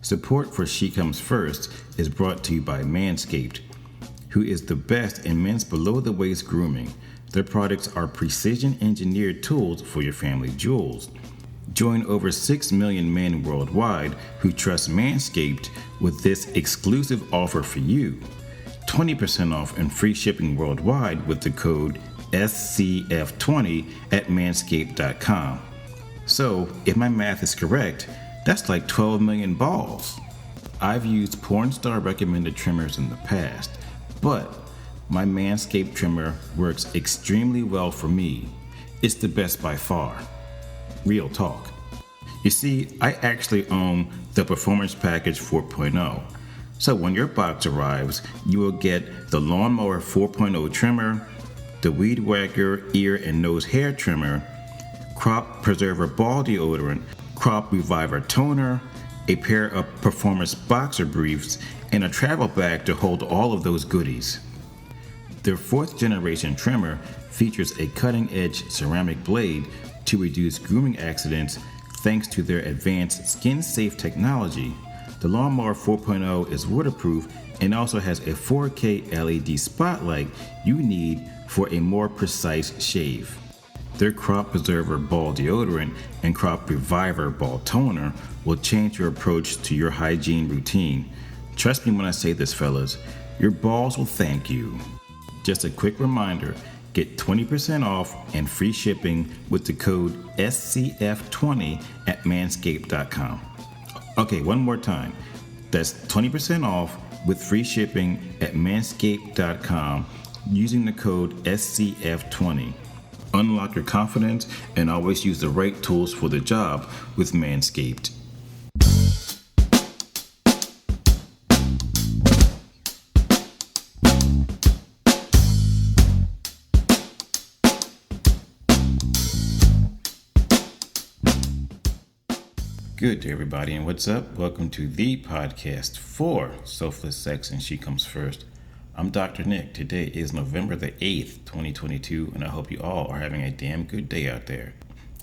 Support for She Comes First is brought to you by Manscaped, who is the best in men's below-the-waist grooming. Their products are precision-engineered tools for your family jewels. Join over 6 million men worldwide who trust Manscaped with this exclusive offer for you. 20% off and free shipping worldwide with the code SCF20 at manscaped.com. So, if my math is correct, that's like 12 million balls. I've used porn star recommended trimmers in the past, but my Manscaped trimmer works extremely well for me. It's the best by far. Real talk. You see, I actually own the Performance Package 4.0. So when your box arrives, you will get the Lawnmower 4.0 trimmer, the Weed Whacker ear and nose hair trimmer, Crop Preserver ball deodorant, Crop Reviver toner, a pair of Performance boxer briefs, and a travel bag to hold all of those goodies. Their 4th generation trimmer features a cutting-edge ceramic blade to reduce grooming accidents thanks to their advanced skin-safe technology. The Lawnmower 4.0 is waterproof and also has a 4K LED spotlight you need for a more precise shave. Their Crop Preserver ball deodorant and Crop Reviver ball toner will change your approach to your hygiene routine. Trust me when I say this, fellas, your balls will thank you. Just a quick reminder, get 20% off and free shipping with the code SCF20 at manscaped.com. Okay, one more time. That's 20% off with free shipping at manscaped.com using the code SCF20. Unlock your confidence and always use the right tools for the job with Manscaped. Good day, everybody, and what's up? Welcome to the podcast for Selfless Sex and She Comes First. I'm Dr. Nick. Today is November the 8th, 2022, and I hope you all are having a damn good day out there.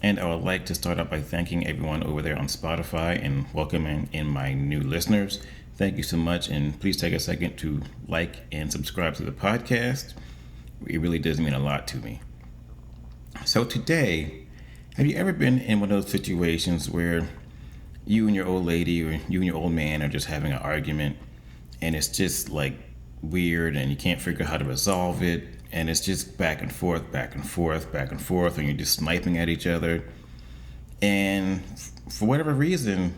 And I would like to start out by thanking everyone over there on Spotify and welcoming in my new listeners. Thank you so much, and please take a second to like and subscribe to the podcast. It really does mean a lot to me. So today, have you ever been in one of those situations where you and your old lady or you and your old man are just having an argument and it's just like weird and you can't figure out how to resolve it, and it's just back and forth, and you're just sniping at each other, and for whatever reason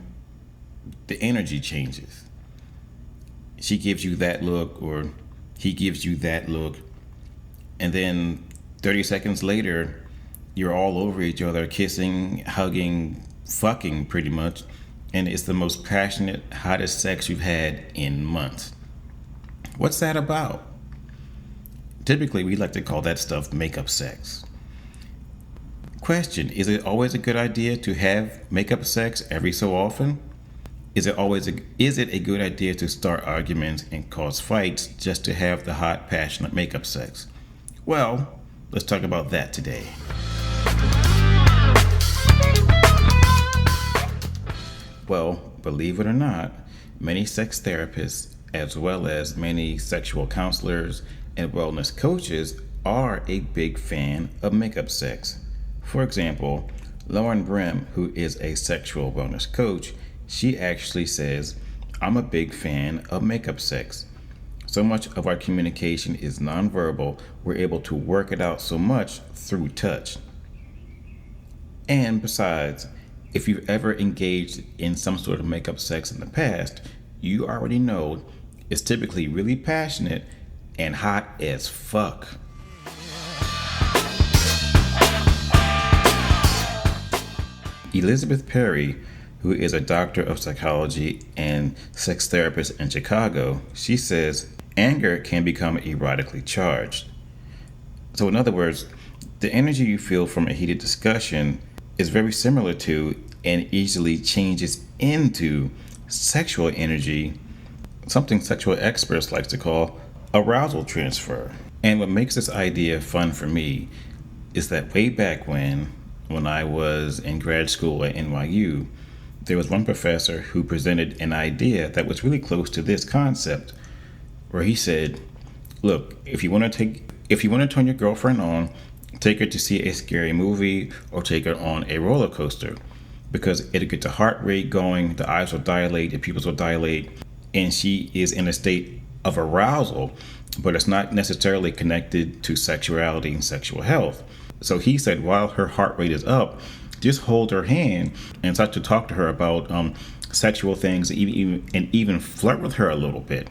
the energy changes. She gives you that look or he gives you that look, and then 30 seconds later you're all over each other, kissing, hugging, fucking pretty much, and it's the most passionate, hottest sex you've had in months. What's that about? Typically, we like to call that stuff makeup sex. Question, is it always a good idea to have makeup sex every so often? Is it a good idea to start arguments and cause fights just to have the hot, passionate makeup sex? Well, let's talk about that today. Well, believe it or not, many sex therapists, as well as many sexual counselors and wellness coaches, are a big fan of makeup sex. For example, Lauren Brim, who is a sexual wellness coach, she actually says, "I'm a big fan of makeup sex. So much of our communication is nonverbal, we're able to work it out so much through touch. And besides, if you've ever engaged in some sort of makeup sex in the past, you already know it's typically really passionate and hot as fuck." Elizabeth Perry, who is a doctor of psychology and sex therapist in Chicago, she says, anger can become erotically charged. So in other words, the energy you feel from a heated discussion is very similar to and easily changes into sexual energy, something sexual experts like to call arousal transfer. And what makes this idea fun for me is that way back when I was in grad school at NYU, there was one professor who presented an idea that was really close to this concept, where he said, look, if you want to turn your girlfriend on, take her to see a scary movie or take her on a roller coaster, because it'll get the heart rate going, the eyes will dilate, the pupils will dilate, and she is in a state of arousal, but it's not necessarily connected to sexuality and sexual health. So he said, while her heart rate is up, just hold her hand and start to talk to her about sexual things, and even flirt with her a little bit,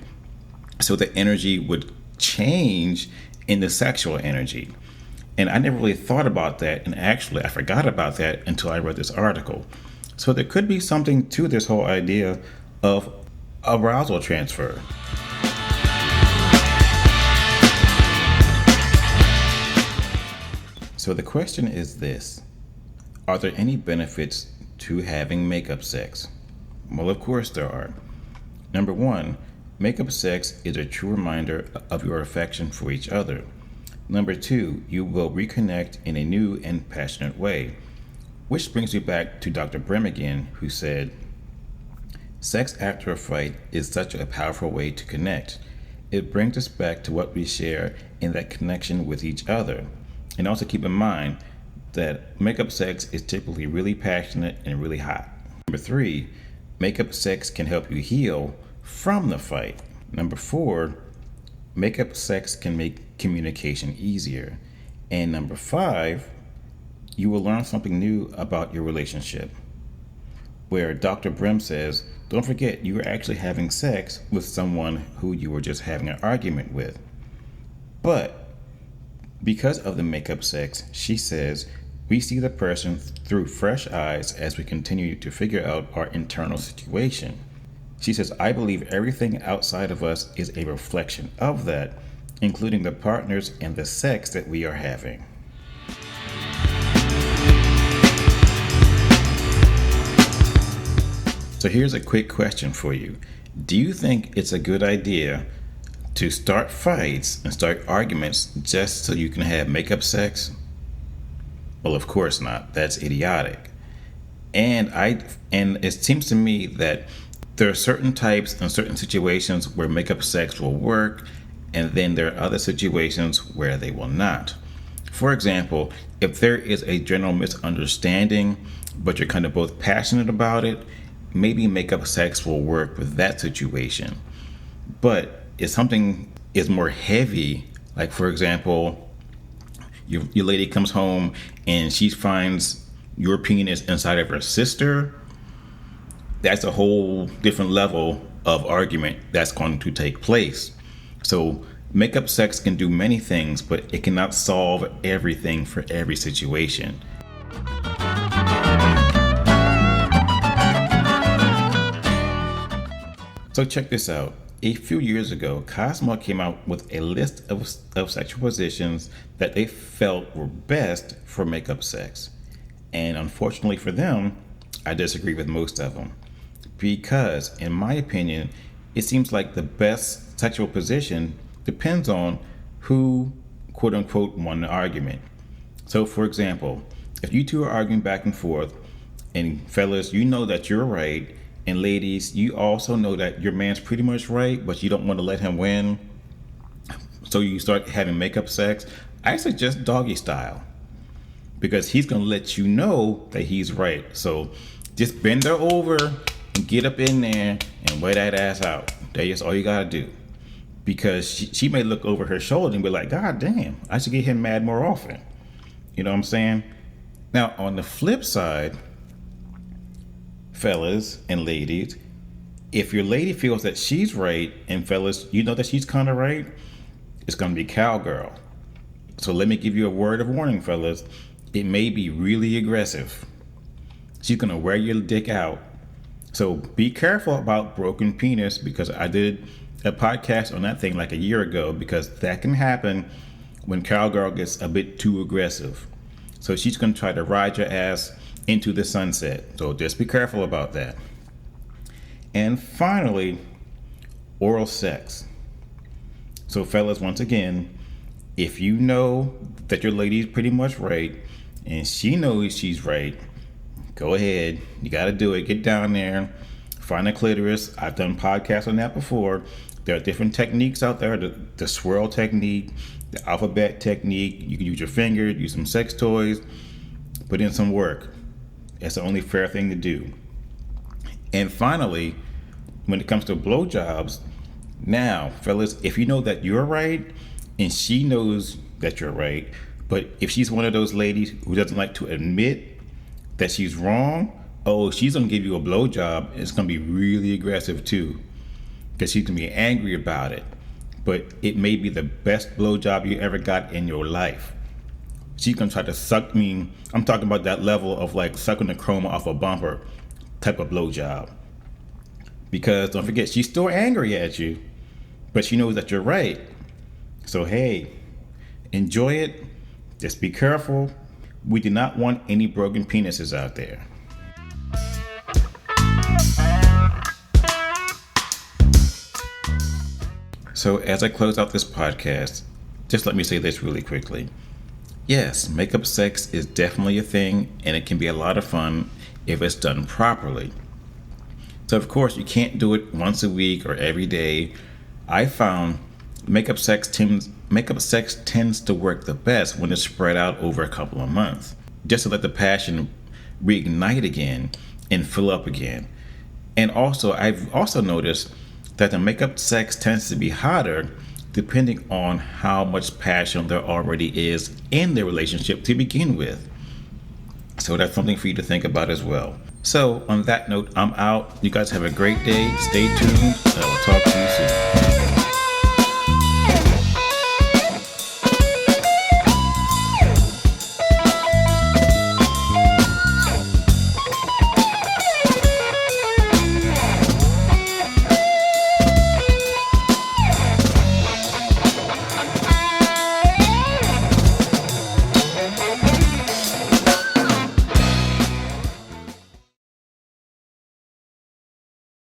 so the energy would change in the sexual energy. And I never really thought about that, and actually I forgot about that until I read this article. So there could be something to this whole idea of arousal transfer. So the question is this: are there any benefits to having makeup sex? Well, of course there are. Number one, makeup sex is a true reminder of your affection for each other. Number two, you will reconnect in a new and passionate way. Which brings me back to Dr. Brim again, who said, sex after a fight is such a powerful way to connect. It brings us back to what we share in that connection with each other. And also keep in mind that makeup sex is typically really passionate and really hot. Number three, makeup sex can help you heal from the fight. Number four, makeup sex can make communication easier. And number five, you will learn something new about your relationship. Where Dr. Brim says, don't forget you were actually having sex with someone who you were just having an argument with. But because of the makeup sex, she says, we see the person through fresh eyes as we continue to figure out our internal situation. She says, I believe everything outside of us is a reflection of that, including the partners and the sex that we are having. So here's a quick question for you. Do you think it's a good idea to start fights and start arguments just so you can have makeup sex? Well, of course not. That's idiotic. And it seems to me that there are certain types and certain situations where makeup sex will work, and then there are other situations where they will not. For example, if there is a general misunderstanding, but you're kind of both passionate about it, maybe makeup sex will work with that situation. But if something is more heavy, like for example, your lady comes home and she finds your penis inside of her sister, that's a whole different level of argument that's going to take place. So makeup sex can do many things, but it cannot solve everything for every situation. So check this out. A few years ago, Cosmo came out with a list of sexual positions that they felt were best for makeup sex. And unfortunately for them, I disagree with most of them. Because, in my opinion, it seems like the best sexual position depends on who, quote unquote, won the argument. So, for example, if you two are arguing back and forth, and fellas, you know that you're right, and ladies, you also know that your man's pretty much right, but you don't want to let him win, so you start having makeup sex, I suggest doggy style, because he's going to let you know that he's right. So just bend her over and get up in there and wear that ass out. That's all you got to do. Because she may look over her shoulder and be like, God damn, I should get him mad more often. You know what I'm saying? Now, on the flip side, fellas and ladies, if your lady feels that she's right, and fellas, you know that she's kind of right, it's going to be cowgirl. So let me give you a word of warning, fellas. It may be really aggressive. She's going to wear your dick out. So be careful about broken penis, because I did a podcast on that thing like a year ago, because that can happen when cowgirl gets a bit too aggressive. So she's going to try to ride your ass into the sunset. So just be careful about that. And finally, oral sex. So fellas, once again, if you know that your lady's pretty much right and she knows she's right, go ahead. You got to do it. Get down there. Find a clitoris. I've done podcasts on that before. There are different techniques out there. The swirl technique, the alphabet technique. You can use your finger, use some sex toys, put in some work. That's the only fair thing to do. And finally, when it comes to blowjobs, now, fellas, if you know that you're right and she knows that you're right, but if she's one of those ladies who doesn't like to admit that she's wrong, oh, she's gonna give you a blowjob. It's gonna be really aggressive too, because she's gonna be angry about it. But it may be the best blowjob you ever got in your life. She's gonna try to suck me. I'm talking about that level of like sucking the chrome off a bumper type of blowjob. Because don't forget, she's still angry at you, but she knows that you're right. So hey, enjoy it. Just be careful. We do not want any broken penises out there. So as I close out this podcast, just let me say this really quickly. Yes, makeup sex is definitely a thing, and it can be a lot of fun if it's done properly. So of course, you can't do it once a week or every day. I found makeup sex tends to work the best when it's spread out over a couple of months, just to let the passion reignite again and fill up again. And also, I've also noticed that the makeup sex tends to be hotter depending on how much passion there already is in the relationship to begin with. So that's something for you to think about as well. So on that note, I'm out. You guys have a great day. Stay tuned. I will talk to you soon.